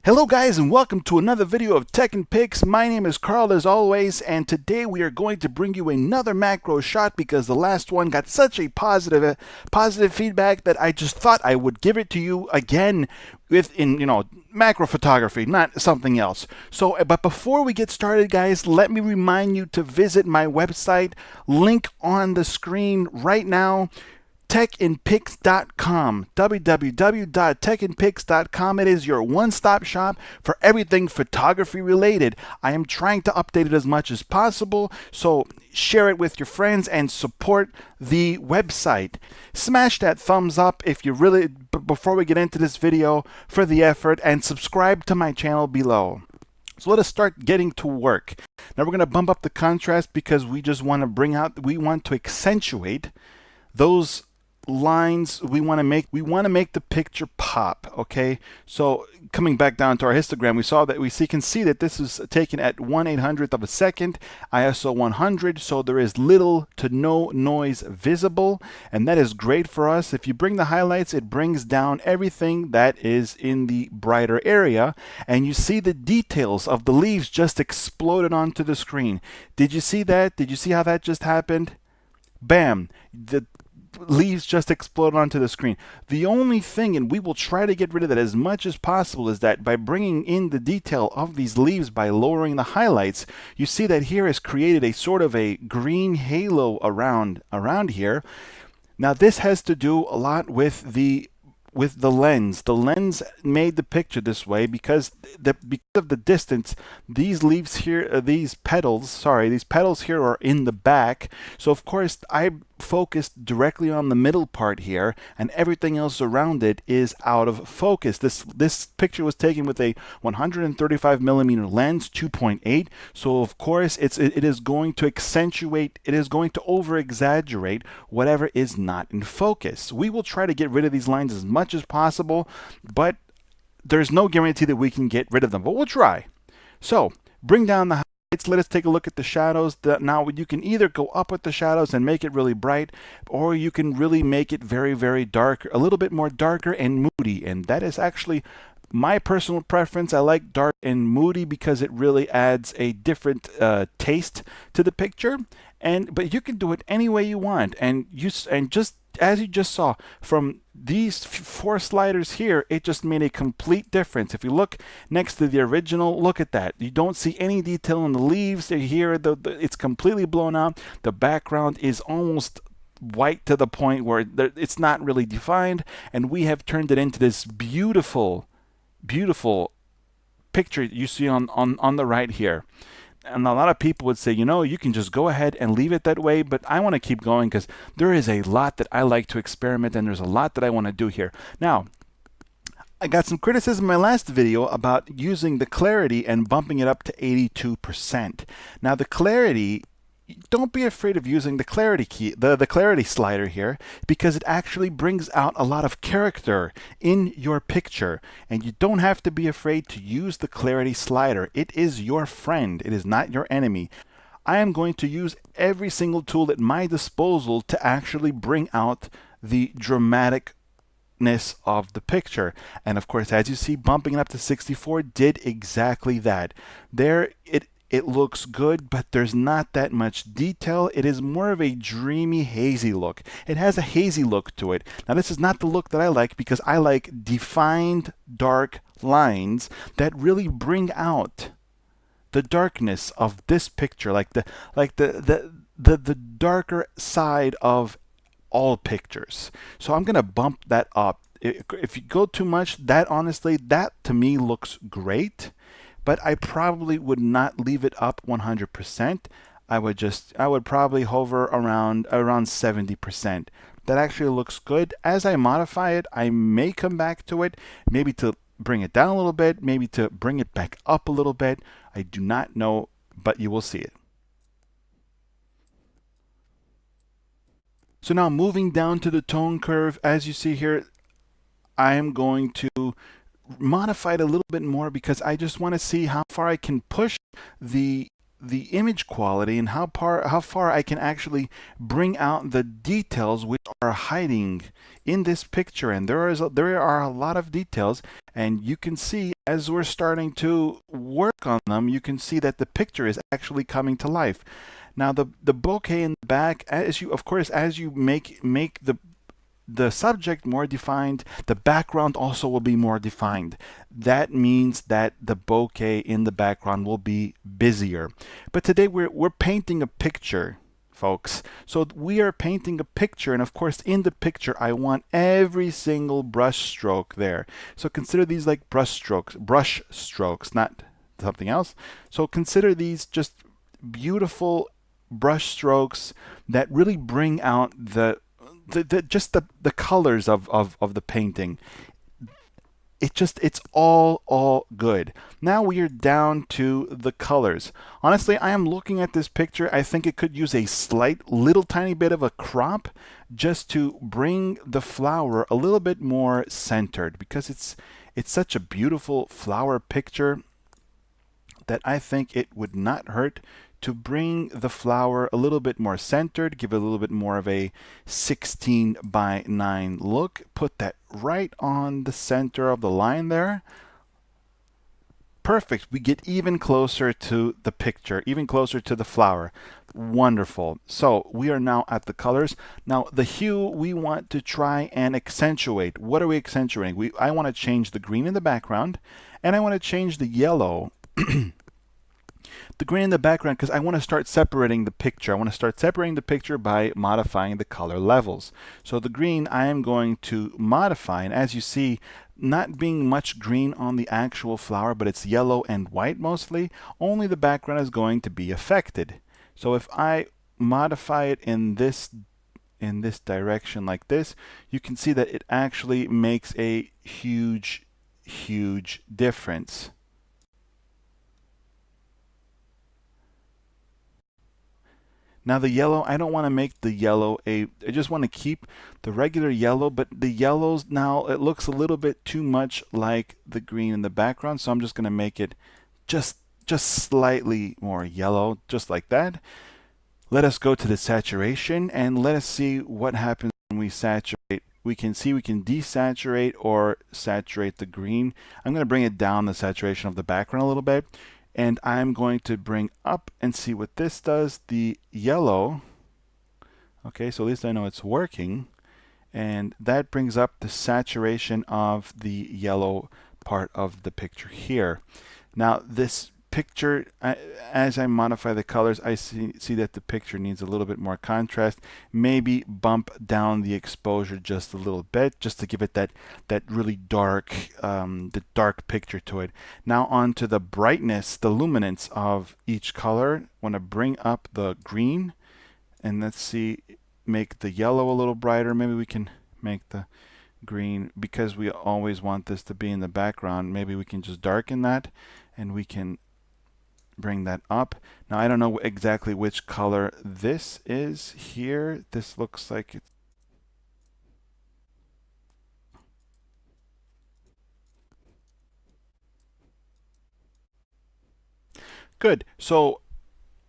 Hello guys, and welcome to another video of Technpix. My name is Carl as always, and today we are going to bring you another macro shot because the last one got such a positive feedback that I just thought I would give it to you again in macro photography, not something else. But before we get started guys, let me remind you to visit my website, link on the screen right now. Technpix.com, www.technpix.com. It is your one-stop shop for everything photography related. I am trying to update it as much as possible, so share it with your friends and support the website. Smash that thumbs up if you really, before we get into this video, for the effort, and subscribe to my channel below. So let us start getting to work. Now we're going to bump up the contrast because we just want to we want to accentuate those lines. We want to make the picture pop. Okay, so coming back down to our histogram, we can see that this is taken at 1/800th of a second, ISO 100, so there is little to no noise visible, and that is great for us. If you bring the highlights, it brings down everything that is in the brighter area, and you see the details of the leaves just exploded onto the screen. Did you see that? Did you see how that just happened? Bam! The leaves just explode onto the screen. The only thing, and we will try to get rid of that as much as possible, is that by bringing in the detail of these leaves by lowering the highlights, you see that here has created a sort of a green halo around here. Now this has to do a lot with the lens. The lens made the picture this way because of the distance. These leaves here, these petals here are in the back. So of course I focused directly on the middle part here, and everything else around it is out of focus. This picture was taken with a 135mm lens, 2.8. So of course it is going to accentuate, it is going to over exaggerate whatever is not in focus. We will try to get rid of these lines as much as possible, but there's no guarantee that we can get rid of them, but we'll try. So bring down the highlights. Let us take a look at the shadows. Now you can either go up with the shadows and make it really bright, or you can really make it very, very dark, a little bit more darker and moody, and that is actually my personal preference. I like dark and moody because it really adds a different taste to the picture. But you can do it any way you want, and just as you just saw from these 4 sliders here, it just made a complete difference. If you look next to the original, look at that. You don't see any detail in the leaves. Here, it's completely blown out. The background is almost white to the point where it's not really defined, and we have turned it into this beautiful, beautiful picture you see on the right here. And a lot of people would say, you can just go ahead and leave it that way, but I want to keep going because there is a lot that I like to experiment, and there's a lot that I want to do here. Now, I got some criticism in my last video about using the clarity and bumping it up to 82%. Now, the clarity, don't be afraid of using the clarity key, the clarity slider here, because it actually brings out a lot of character in your picture, and you don't have to be afraid to use the clarity slider. It is your friend. It is not your enemy. I am going to use every single tool at my disposal to actually bring out the dramaticness of the picture. And of course, as you see, bumping it up to 64 did exactly that. It looks good, but there's not that much detail. It is more of a dreamy, hazy look. It has a hazy look to it. Now, this is not the look that I like because I like defined dark lines that really bring out the darkness of this picture, like the darker side of all pictures. So I'm gonna bump that up. If you go too much, honestly, that to me looks great. But I probably would not leave it up 100%. I would probably hover around 70%. That actually looks good. As I modify it, I may come back to it, maybe to bring it down a little bit, maybe to bring it back up a little bit. I do not know, but you will see it. So now moving down to the tone curve, as you see here, I am going to modify it a little bit more because I just want to see how far I can push the the image quality and how far I can actually bring out the details which are hiding in this picture. And there are a lot of details, and you can see as we're starting to work on them, you can see that the picture is actually coming to life. Now the bokeh in the back, as you make the subject more defined, the background also will be more defined. That means that the bokeh in the background will be busier. But today we're painting a picture, folks. So we are painting a picture, and of course in the picture I want every single brush stroke there. So consider these like brush strokes, not something else. So consider these just beautiful brush strokes that really bring out just the colors of the painting. It's all good. Now we are down to the colors. Honestly, I am looking at this picture. I think it could use a slight little tiny bit of a crop just to bring the flower a little bit more centered, because it's such a beautiful flower picture that I think it would not hurt to bring the flower a little bit more centered, give it a little bit more of a 16:9 look. Put that right on the center of the line there. Perfect. We get even closer to the picture, even closer to the flower. Wonderful. So we are now at the colors. Now the hue we want to try and accentuate. What are we accentuating? I want to change the green in the background, and I want to change the yellow the green in the background, because I want to start separating the picture. I want to start separating the picture by modifying the color levels. So the green I am going to modify, and as you see, not being much green on the actual flower, but it's yellow and white mostly, only the background is going to be affected. So if I modify it in this direction like this, you can see that it actually makes a huge difference. Now the yellow, I don't want to make the yellow I just want to keep the regular yellow, but the yellows now, it looks a little bit too much like the green in the background, so I'm just going to make it just slightly more yellow, just like that. Let us go to the saturation and let us see what happens when we saturate. We can see we can desaturate or saturate the green. I'm going to bring it down, the saturation of the background a little bit. And I'm going to bring up and see what this does. The yellow, okay, so at least I know it's working, and that brings up the saturation of the yellow part of the picture here. Now this picture, as I modify the colors, I see that the picture needs a little bit more contrast. Maybe bump down the exposure just a little bit, just to give it that really dark, the dark picture to it. Now on to the brightness, the luminance of each color. I want to bring up the green, and let's see, make the yellow a little brighter. Maybe we can make the green, because we always want this to be in the background, maybe we can just darken that, and we can bring that up. Now I don't know exactly which color this is here. This looks like it's good. So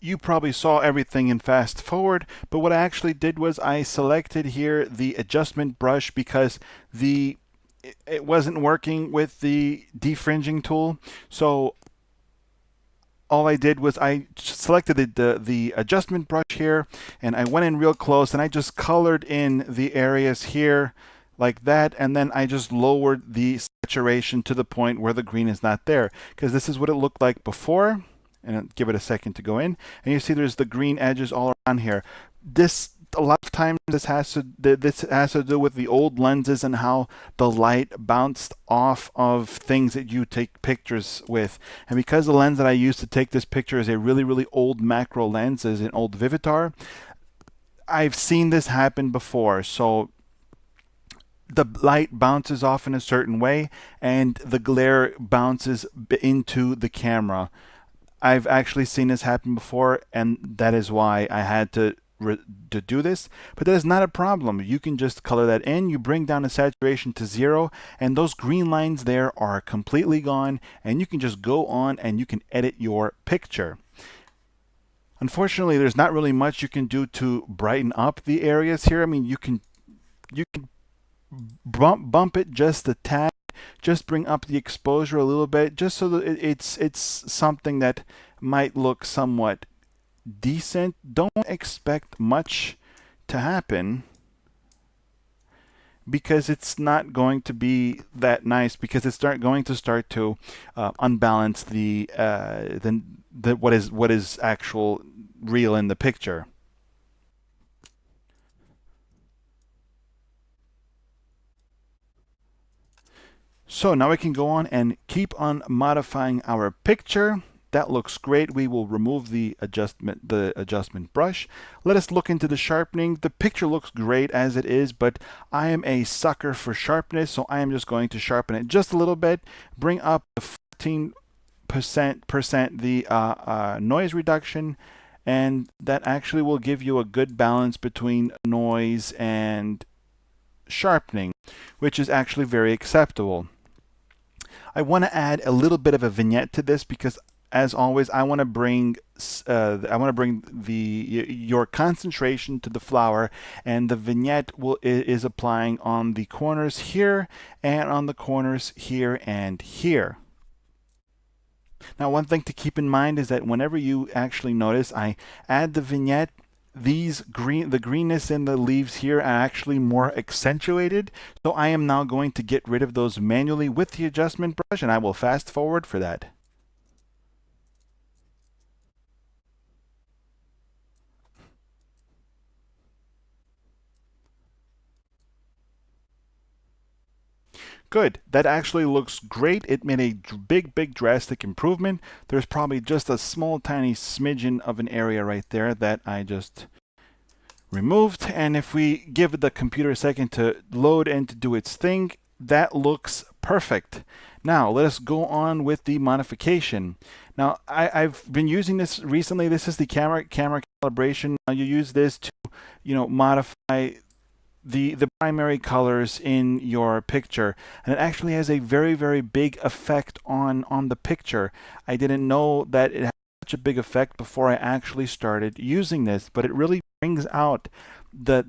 you probably saw everything in fast forward, but what I actually did was I selected here the adjustment brush because it wasn't working with the defringing tool. So all I did was I selected the adjustment brush here, and I went in real close, and I just colored in the areas here like that, and then I just lowered the saturation to the point where the green is not there, because this is what it looked like before. And I'll give it a second to go in, and you see there's the green edges all around here. A lot of times this has to do with the old lenses and how the light bounced off of things that you take pictures with. And because the lens that I used to take this picture is a really old macro lens, is an old Vivitar, I've seen this happen before. So the light bounces off in a certain way, and the glare bounces into the camera. I've actually seen this happen before, and that is why I had to do this, but that is not a problem. You can just color that in, you bring down the saturation to 0, and those green lines there are completely gone, and you can just go on and you can edit your picture. Unfortunately, there's not really much you can do to brighten up the areas here. I mean, you can bump it just a tad, just bring up the exposure a little bit, just so that it's something that might look somewhat decent. Don't expect much to happen, because it's not going to be that nice, because it's going to start to unbalance the what is actual real in the picture. So now we can go on and keep on modifying our picture. That looks great. We will remove the adjustment brush. Let us look into the sharpening. The picture looks great as it is, but I am a sucker for sharpness, so I am just going to sharpen it just a little bit. Bring up the 14% the noise reduction, and that actually will give you a good balance between noise and sharpening, which is actually very acceptable. I want to add a little bit of a vignette to this, because as always, I want to bring your concentration to the flower, and the vignette is applying on the corners here and on the corners here and here. Now, one thing to keep in mind is that whenever you actually notice I add the vignette, the greenness in the leaves here are actually more accentuated. So I am now going to get rid of those manually with the adjustment brush, and I will fast forward for that. Good. That actually looks great. It made a big drastic improvement. There's probably just a small tiny smidgen of an area right there that I just removed. And if we give the computer a second to load and to do its thing, that looks perfect. Now let us go on with the modification. Now I've been using this recently. This is the camera calibration. Now you use this to, modify the primary colors in your picture, and it actually has a very big effect on the picture. I didn't know that it had such a big effect before I actually started using this, but it really brings out the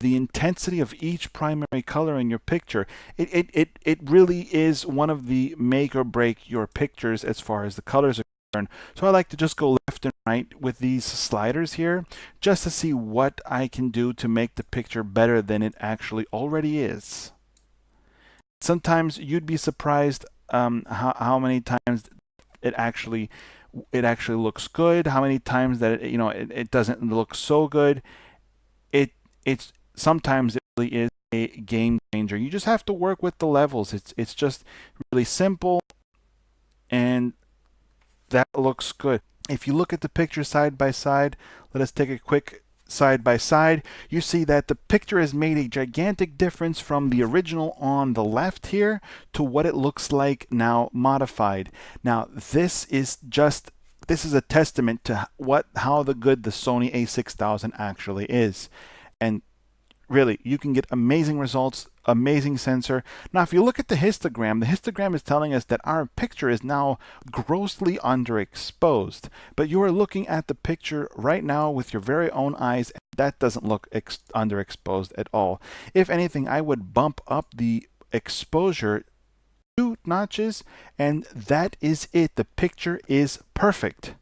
intensity of each primary color in your picture. It really is one of the make or break your pictures as far as the colors are concerned. So I like to just go left and right with these sliders here, just to see what I can do to make the picture better than it actually already is. Sometimes you'd be surprised how many times it actually looks good, how many times that it doesn't look so good. It's sometimes it really is a game changer. You just have to work with the levels. It's just really simple, and that looks good. If you look at the picture side by side, let us take a quick side by side. You see that the picture has made a gigantic difference from the original on the left here to what it looks like now modified. Now this is a testament to how good the Sony a6000 actually is. And really, you can get amazing results, amazing sensor. Now, if you look at the histogram is telling us that our picture is now grossly underexposed. But you are looking at the picture right now with your very own eyes, and that doesn't look underexposed at all. If anything, I would bump up the exposure 2 notches, and that is it. The picture is perfect.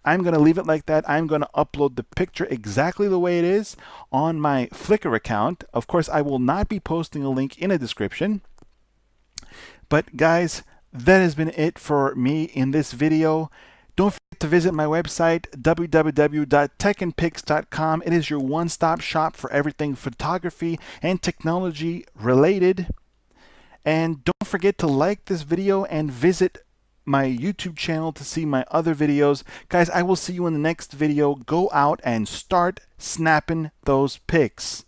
I'm going to leave it like that. I'm going to upload the picture exactly the way it is on my Flickr account. Of course, I will not be posting a link in a description. But guys, that has been it for me in this video. Don't forget to visit my website, www.technpix.com. It is your one-stop shop for everything photography and technology related. And don't forget to like this video and visit my YouTube channel to see my other videos. Guys, I will see you in the next video. Go out and start snapping those pics.